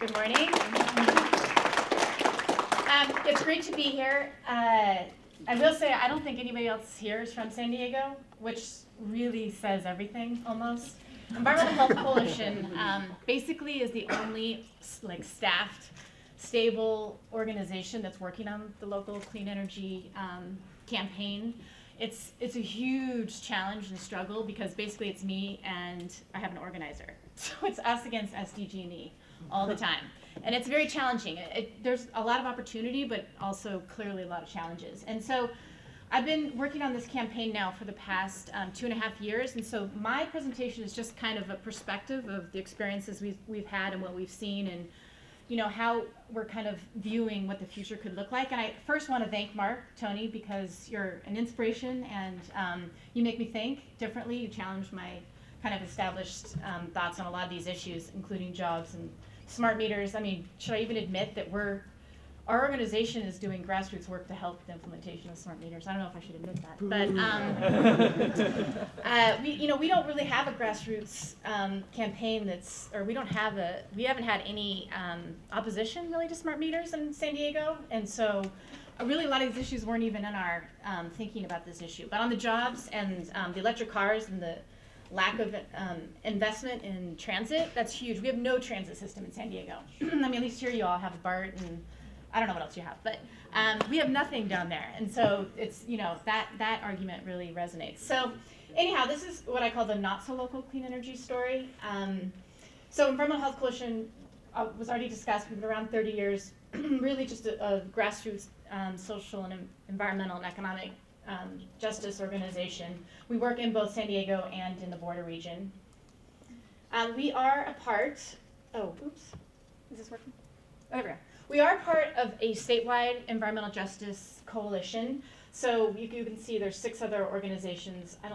Good morning. It's great to be here. I will say I don't think anybody else here is from San Diego, which really says everything almost. Environmental Health Coalition basically is the only staffed, stable organization that's working on the local clean energy campaign. It's a huge challenge and struggle because basically it's me and I have an organizer. So it's us against SDG&E all the time. And it's very challenging. There's a lot of opportunity, but also clearly a lot of challenges. And so I've been working on this campaign now for the past 2.5 years. And so my presentation is just kind of a perspective of the experiences we've had and what we've seen and how we're kind of viewing what the future could look like. And I first want to thank Mark, Tony, because you're an inspiration and you make me think differently. You challenge my kind of established thoughts on a lot of these issues, including jobs and smart meters. I mean, should I even admit that our organization is doing grassroots work to help the implementation of smart meters? I don't know if I should admit that, but we don't really have a grassroots campaign we haven't had any opposition really to smart meters in San Diego, and so really a lot of these issues weren't even in our thinking about this issue. But on the jobs and the electric cars and the lack of investment in transit, that's huge. We have no transit system in San Diego. I mean, at least here you all have a BART and I don't know what else you have, but we have nothing down there. And so it's, that argument really resonates. So anyhow, this is what I call the not so local clean energy story. So Environmental Health Coalition was already discussed. We've been around 30 years, really just a grassroots social and environmental and economic justice organization. We work in both San Diego and in the border region. We are a part, is this working? Oh, there we go. We are part of a statewide environmental justice coalition. So you can see there's 6 other organizations. I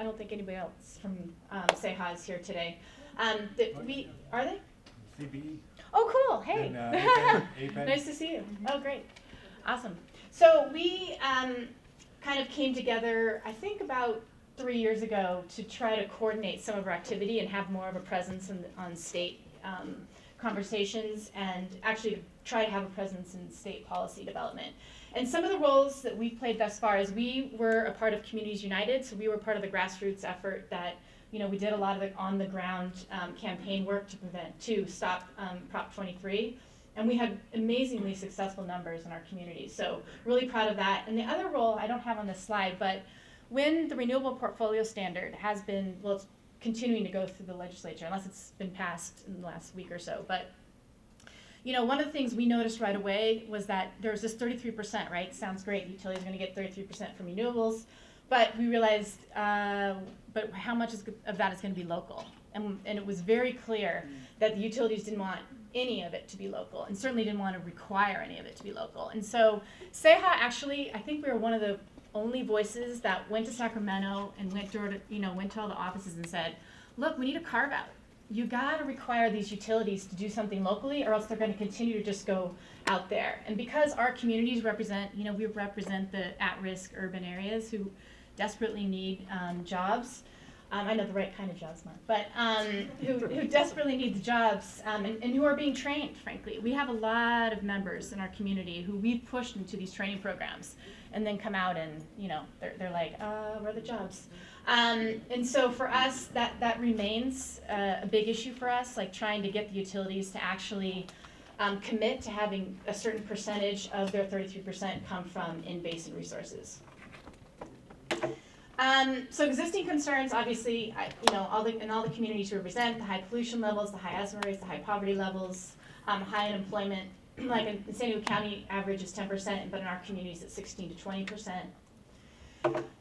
don't think anybody else from SEHA is here today. Are they? CBE. Oh, cool. Hey. And, APEN. Nice to see you. Oh, great. Awesome. So we kind of came together, I think about 3 years ago, to try to coordinate some of our activity and have more of a presence on state conversations and actually to try to have a presence in state policy development. And some of the roles that we've played thus far is we were a part of Communities United, so we were part of the grassroots effort that we did a lot of the on-the-ground campaign work to stop Prop 23. And we had amazingly successful numbers in our community. So really proud of that. And the other role I don't have on this slide, but when the renewable portfolio standard has been, well, it's continuing to go through the legislature, unless it's been passed in the last week or so. But one of the things we noticed right away was that there was this 33%, right? Sounds great, utilities are going to get 33% from renewables. But we realized, but how much of that is going to be local? And it was very clear that the utilities didn't want any of it to be local, and certainly didn't want to require any of it to be local. And so SEHA actually, I think we were one of the only voices that went to Sacramento and went to all the offices and said, look, we need a carve out. You got to require these utilities to do something locally, or else they're going to continue to just go out there. And because our communities represent, we represent the at-risk urban areas who desperately need jobs. I know the right kind of jobs, Mark, but who desperately need the jobs and who are being trained, frankly. We have a lot of members in our community who we've pushed into these training programs and then come out and, they're like, where are the jobs? And so for us, that remains a big issue for us, like trying to get the utilities to actually commit to having a certain percentage of their 33% come from in-basin resources. So existing concerns, obviously, in all the communities we represent, the high pollution levels, the high asthma rates, the high poverty levels, high unemployment. Like in San Diego County, average is 10%, but in our communities it's 16 to 20%.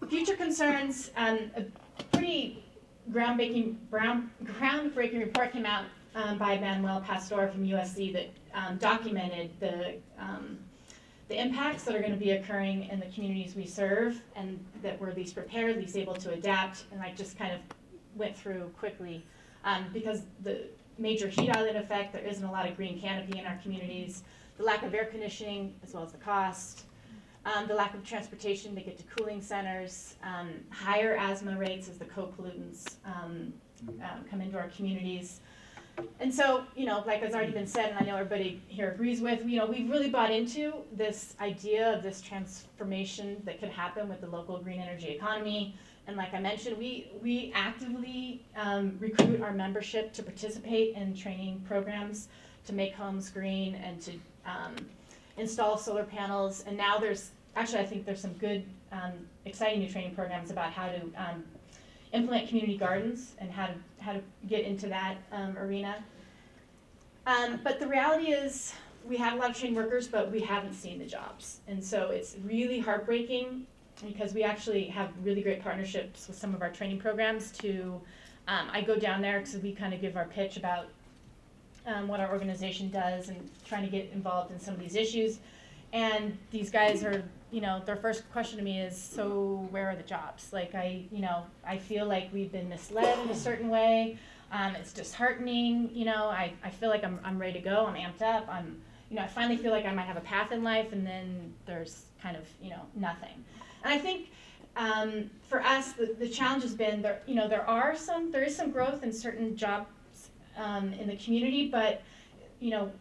Future concerns, a pretty groundbreaking report came out by Manuel Pastor from USC that documented the impacts that are going to be occurring in the communities we serve, and that we're least prepared, least able to adapt. And I just kind of went through quickly because the major heat island effect, there isn't a lot of green canopy in our communities, the lack of air conditioning as well as the cost, the lack of transportation to get to cooling centers, higher asthma rates as the co-pollutants come into our communities, And so, like has already been said, and I know everybody here agrees with, we've really bought into this idea of this transformation that could happen with the local green energy economy. And like I mentioned, we actively recruit our membership to participate in training programs to make homes green and to install solar panels. And now I think there's some good, exciting new training programs about how to implement community gardens and how to get into that arena. But the reality is we have a lot of trained workers, but we haven't seen the jobs. And so it's really heartbreaking because we actually have really great partnerships with some of our training programs to, I go down there because we kind of give our pitch about what our organization does and trying to get involved in some of these issues. And these guys are, their first question to me is, so where are the jobs? Like I feel like we've been misled in a certain way. It's disheartening, I feel like I'm ready to go, I'm amped up, I finally feel like I might have a path in life, and then there's kind of, nothing. And I think for us, the challenge has been, there is some growth in certain jobs in the community, but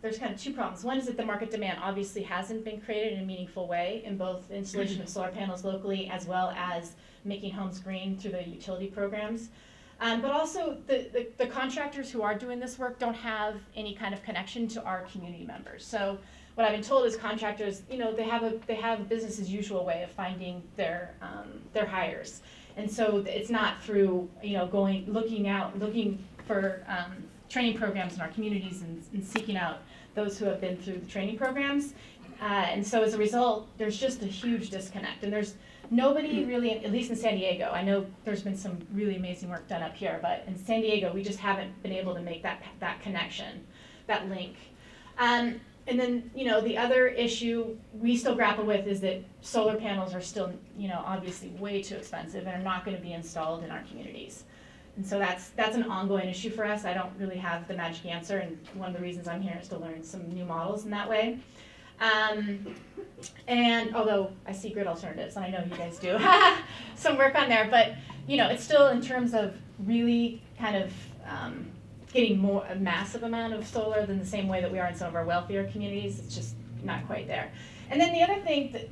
there's kind of two problems. One is that the market demand obviously hasn't been created in a meaningful way in both installation of solar panels locally as well as making homes green through the utility programs. But also the contractors who are doing this work don't have any kind of connection to our community members. So what I've been told is contractors, they have a business as usual way of finding their hires. And so it's not through, looking for training programs in our communities and seeking out those who have been through the training programs. And so as a result, there's just a huge disconnect. And there's nobody really, at least in San Diego, I know there's been some really amazing work done up here, but in San Diego, we just haven't been able to make that connection, that link. And then, the other issue we still grapple with is that solar panels are still, obviously way too expensive and are not going to be installed in our communities. And so that's an ongoing issue for us. I don't really have the magic answer, and one of the reasons I'm here is to learn some new models in that way. And although I see grid alternatives, and I know you guys do some work on there, but it's still in terms of really kind of getting a massive amount of solar than the same way that we are in some of our wealthier communities. It's just not quite there. And then the other thing that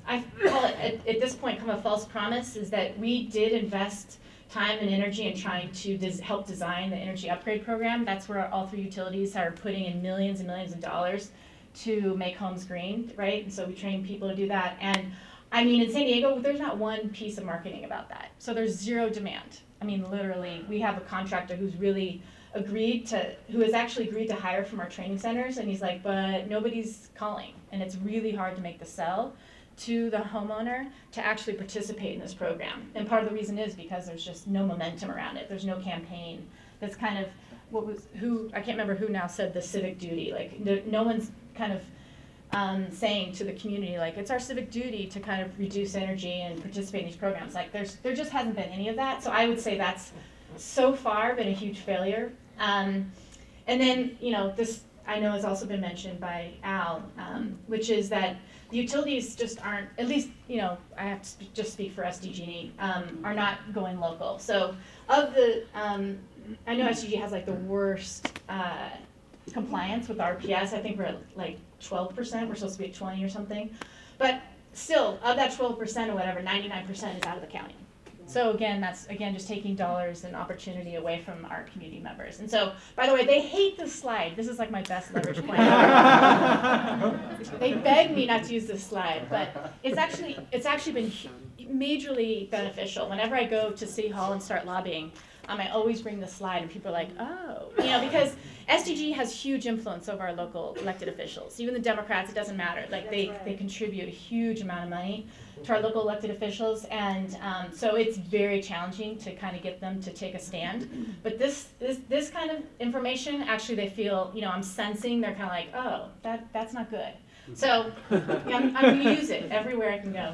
I call it at this point kind of a false promise is that we did invest time and energy in trying to help design the energy upgrade program. That's where all three utilities are putting in millions and millions of dollars to make homes green, right? And so we train people to do that. And I mean, in San Diego, there's not one piece of marketing about that. So there's zero demand. I mean, literally, we have a contractor who's really who has actually agreed to hire from our training centers, and he's like, but nobody's calling. And it's really hard to make the sell to the homeowner to actually participate in this program. And part of the reason is because there's just no momentum around it. There's no campaign. That's kind of I can't remember who now said the civic duty. Like no one's kind of saying to the community, like, it's our civic duty to kind of reduce energy and participate in these programs. Like there just hasn't been any of that. So I would say that's so far been a huge failure. And then, this I know has also been mentioned by Al, which is that the utilities just aren't, at least, I have to just speak for SDG&E, are not going local. So of the, I know SDG has like the worst compliance with RPS. I think we're at like 12%. We're supposed to be at 20 or something. But still, of that 12% or whatever, 99% is out of the county. So again, that's just taking dollars and opportunity away from our community members. And so, by the way, they hate this slide. This is like my best leverage point ever. They beg me not to use this slide, but it's actually been majorly beneficial. Whenever I go to City Hall and start lobbying, I always bring this slide, and people are like, oh, because SDG has huge influence over our local elected officials. Even the Democrats, it doesn't matter. Like they contribute a huge amount of money to our local elected officials, and so it's very challenging to kind of get them to take a stand. But this kind of information, actually, they feel, I'm sensing they're kind of like, oh, that's not good. So I'm going to use it everywhere I can go.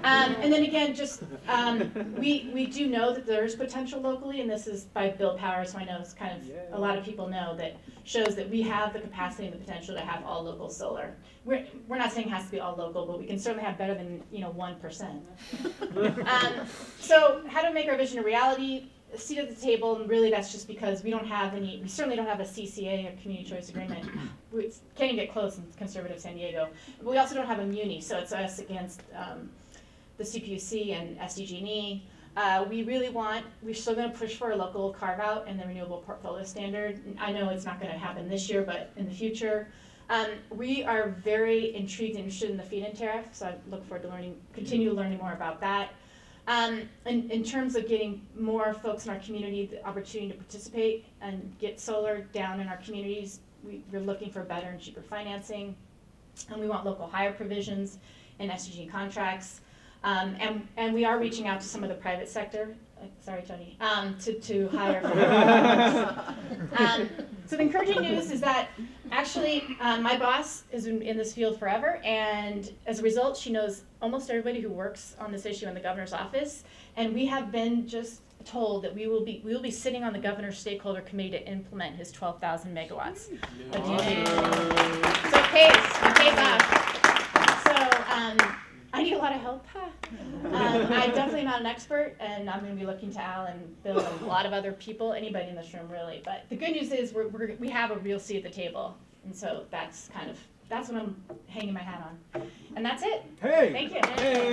And then again, just we do know that there's potential locally, and this is by Bill Power, so I know it's kind of a lot of people know that shows that we have the capacity and the potential to have all local solar. We're not saying it has to be all local, but we can certainly have better than 1%. So how to make our vision a reality? a seat at the table, and really that's just because we certainly don't have a CCA, a community choice agreement. We can't even get close in conservative San Diego. But we also don't have a muni, so it's us against the CPUC and SDG&E. We're still going to push for a local carve out in the renewable portfolio standard. I know it's not going to happen this year, but in the future. We are very intrigued and interested in the feed-in tariff, so I look forward to continue learning more about that. In terms of getting more folks in our community the opportunity to participate and get solar down in our communities, we're looking for better and cheaper financing, and we want local hire provisions in SDG contracts. And we are reaching out to some of the private sector, sorry Tony, to hire for so the encouraging news is that actually my boss has been in this field forever, and as a result she knows almost everybody who works on this issue in the governor's office, and we have been just told that we will be sitting on the governor's stakeholder committee to implement his 12,000 megawatts. So it pays off. So I need a lot of help. I definitely am not an expert, and I'm going to be looking to Al and Bill and a lot of other people, anybody in this room really. But the good news is we have a real seat at the table, and so that's what I'm hanging my hat on. And that's it. Hey. Thank you. Hey.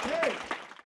Hey.